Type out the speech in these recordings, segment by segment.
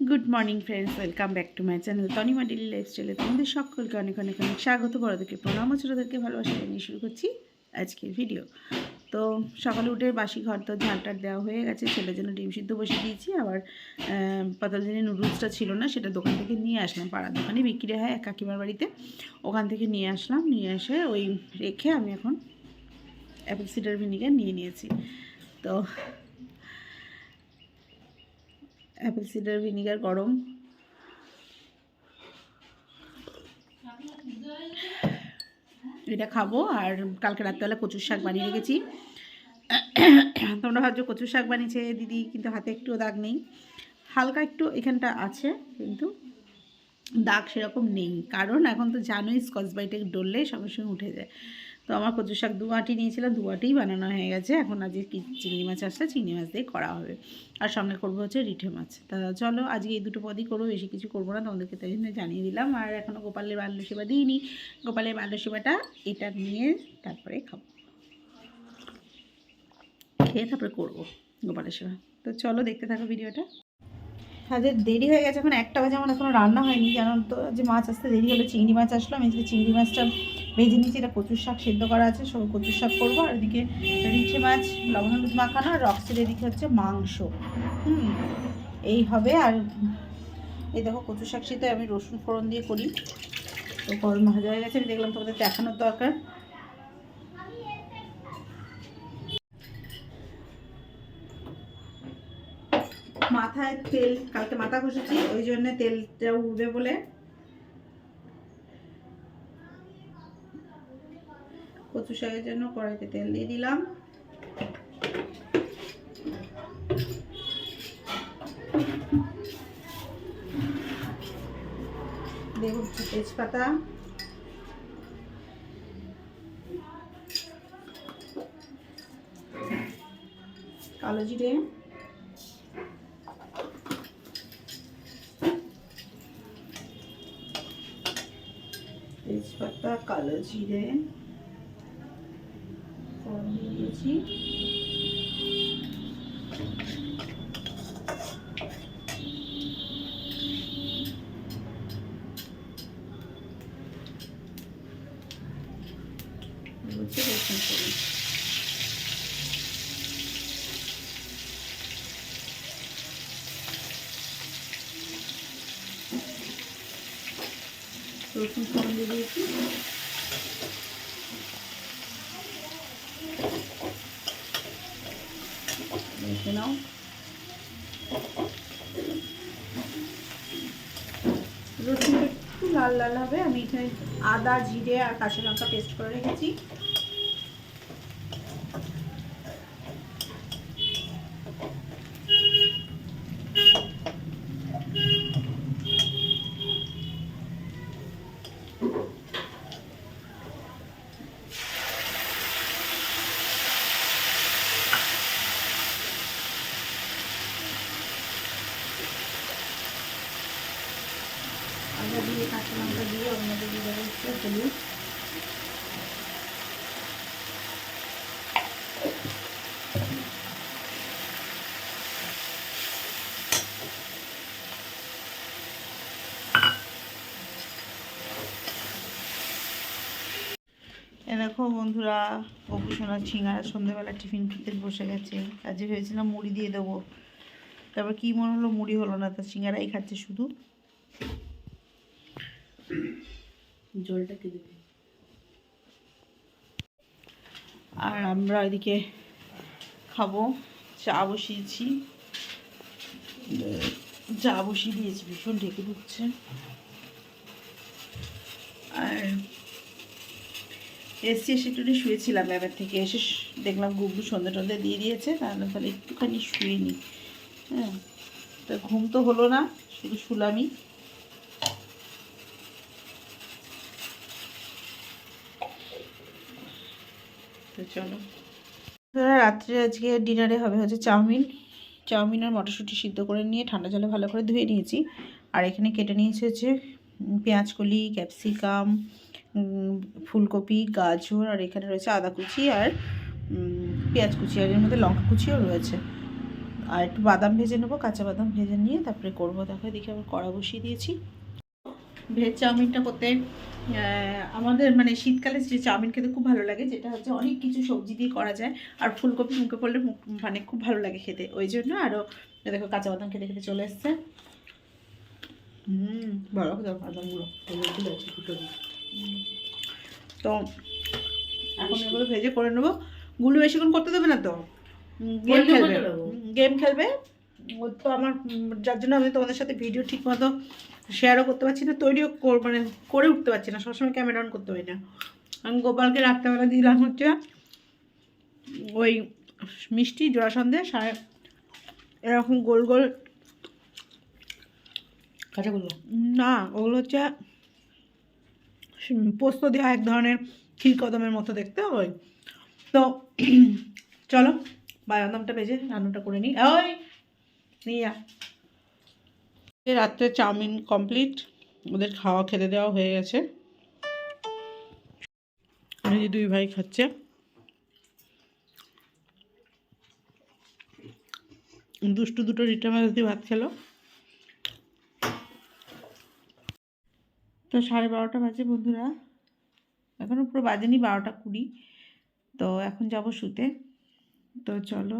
Good morning friends, welcome back to my channel Tanima daily লাইফস্টাইলে তোমাদের সকলকে অনেক অনেক অনেক স্বাগত। বড়দেরকে প্রণাম, ছোটোদেরকে ভালোবাসা জানিয়ে শুরু করছি আজকের ভিডিও। তো সকালে উঠে বাসি ঘর তো ঝাঁটার দেওয়া হয়ে গেছে। ছেলের জন্য ডিম সিদ্ধ বসিয়ে দিয়েছি। আবার পাতালজিনি নুডলসটা ছিল না, সেটা দোকান থেকে নিয়ে আসলাম। পাড়ার দোকানে বিক্রি হয় এক কাকিমার বাড়িতে, ওখান থেকে নিয়ে আসলাম। নিয়ে এসে ওই রেখে আমি এখন অ্যাপেল সিডার ভিনিগার নিয়ে নিয়েছি। তো অ্যাপেল সিডার ভিনিগার গরম, এটা খাবো। আর কালকে রাত্রেবেলা কচুর শাক বানিয়ে রেখেছি। তোমরা ভাবছো কচুর শাক বানিয়েছে দিদি, কিন্তু হাতে একটু দাগ নেই, হালকা একটু এখানটা আছে, কিন্তু দাগ সেরকম নেই। কারণ এখন তো জানোই স্কচ ব্রাইটে ডললে সঙ্গে সঙ্গে উঠে যায়। তো আমার কচুর শাক 2 আঁটি নিয়েছিলাম, 2 আঁটিই বানানো হয়ে গেছে। এখন আজকে কি চিংড়ি মাছ আসলে চিংড়ি মাছ দিয়ে করা হবে, আর সঙ্গে করবো হচ্ছে রিঠে মাছ। তা চলো আজকে এই দুটো পদই করবো, বেশি কিছু করবো না, তোমাদেরকে তাই জন্য জানিয়ে দিলাম। আর এখনও গোপালের বাল্য সেবা দিইনি। গোপালের বাল্য সেবাটা এটা নিয়ে তারপরে খাবো, খেয়ে তারপরে করবো গোপালের সেবা। তো চলো দেখতে থাকো ভিডিওটা। কাজের দেরি হয়ে গেছে, এখন 1টা বাজে, আমার এখনও রান্না হয়নি। জানো তো যে মাছ আসতে দেরি হলো, চিংড়ি মাছ আসলো। আমি এদিকে চিংড়ি মাছটা ভেজে নিয়েছি, এটা কচুর শাক সেদ্ধ করা আছে, সব কচুর শাক করবো। আর এদিকে রিঠে মাছ লবণ হলুদ মাখানো, আর রক্সের এদিকে হচ্ছে মাংস। এই হবে। আর এই দেখো কচুর শাক সেদ্ধ আমি রসুন ফোড়ন দিয়ে করি। তো গরম ভাজা হয়ে গেছে, আমি দেখলাম তোমাদের দেখানোর দরকার। মাথায় তেল, কালকে মাথা ঘষেছি, ওই জন্য তেলটা উঠবে বলে কচু শাকের জন্য কড়াইতে তেল দিয়ে দিলাম। দেব তেজপাতা, কালো জিরে, তেজপাতা, কালো জিরে ফোড়ন দিয়ে দিয়েছি। হচ্ছে রসুন ফোড়ন, রসুন ফোড়ন দিয়ে দিয়েছি। দেখে নাও, রসুনটা একটু লাল লাল হবে। আমি এখানে আদা, জিরে আর কাঁচা লঙ্কা পেস্ট করে রেখেছি। আদা দিয়ে কাঁচা লঙ্কা দিয়ে ওর মধ্যে দিয়ে দেবো একটু হলুদ, দেখো বন্ধুরা, অপু সোনার ছিঙারা সন্ধ্যেবেলা টিফিন খেতে বসে গেছে। আজকে ভেবেছিলাম মুড়ি দিয়ে দেবো, তারপর কি মনে হলো মুড়ি হলো না, তার সিঙ্গারাই খাচ্ছে শুধু। জলটা কে দেবে। আর আমরা এদিকে খাবো, চা বসিয়েছি, চা বসিয়ে দিয়েছি, ভীষণ ঢেকে ঢুকছে। আর এসে একটু শুয়েছিলাম, ব্যাপার থেকে এসে দেখলাম গুগলু সন্ধ্যে টন্ধে দিয়ে দিয়েছে, তাহলে একটুখানি শুয়ে নিই। হ্যাঁ, তো ঘুম তো হলো না, শুধু শুলামই। তো চলো, রাত্রে আজকে ডিনারে হবে হচ্ছে চাউমিন আর মটরশুঁটি সিদ্ধ করে নিয়ে ঠান্ডা জলে ভালো করে ধুয়ে নিয়েছি। আর এখানে কেটে নিয়েছি হচ্ছে পেঁয়াজকলি, ক্যাপসিকাম, ফুলকপি, গাজর, আর এখানে রয়েছে আদা কুচি আর পেঁয়াজ কুচি, আর এর মধ্যে লঙ্কা কুচিও রয়েছে। আর একটু বাদাম ভেজে নেবো, কাঁচা বাদাম ভেজে নিয়ে তারপরে করবো। দেখো এদিকে আবার কড়া বসিয়ে দিয়েছি। ভেজ চাউমিনটা করতে আমাদের মানে শীতকালে যে চাউমিন খেতে খুব ভালো লাগে, যেটা হচ্ছে অনেক কিছু সবজি দিয়ে করা যায়, আর ফুলকপি মুখে পড়লে মানে খুব ভালো লাগে খেতে, ওই জন্য। আরও দেখো কাঁচা বাদাম খেতে খেতে চলে এসছে। ভালো বাদামগুলো তো এখন এগুলো ভেজে করে নেবো। গুলো বেশিক্ষণ করতে দেবে না তো, গেম খেলবে। গেম খেলবে ও তো আমার, যার জন্য আমি তোমাদের সাথে ভিডিও ঠিক মতো শেয়ারও করতে পারছি না, তৈরিও মানে করে উঠতে পারছি না, সবসময় ক্যামেরা অন করতে পারি না। আমি গোপালকে রাত্রেবেলা দিলাম হচ্ছে ওই মিষ্টি জোড়া সন্দেশ, আর এরকম গোল গোল কাঁচাগুলো না, ওগুলো হচ্ছে পোস্ত দেওয়া এক ধরনের ক্ষীর কদমের মতো দেখতে। ওই তো চলো বাদামটা ভেজে রান্নাটা করে নিই। ওই নিয়ে রাত্রে চাউমিন কমপ্লিট, ওদের খাওয়া খেতে দেওয়া হয়ে গেছে। এই যে দুই ভাই খাচ্ছে। দুষ্টু দুটো রিটা মাছ দিয়ে ভাত খেলো। তো 12:30 বাজে বন্ধুরা, এখনও পুরো বাজেনি 12:20। তো এখন যাব শুতে। তো চলো,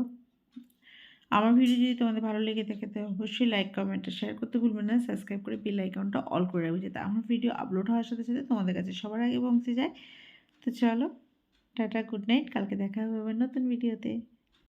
আমার ভিডিও যদি তোমাদের ভালো লেগে থাকে তো অবশ্যই লাইক কমেন্ট শেয়ার করতে ভুলবেন না, সাবস্ক্রাইব করে বেল আইকনটা অল করে রাখবে, যাতে আমার ভিডিও আপলোড হওয়ার সাথে সাথে তোমাদের কাছে সবার আগে পৌঁছে যায়। তো চলো, টাটা, গুড নাইট, কালকে দেখা হবে আবার নতুন ভিডিওতে।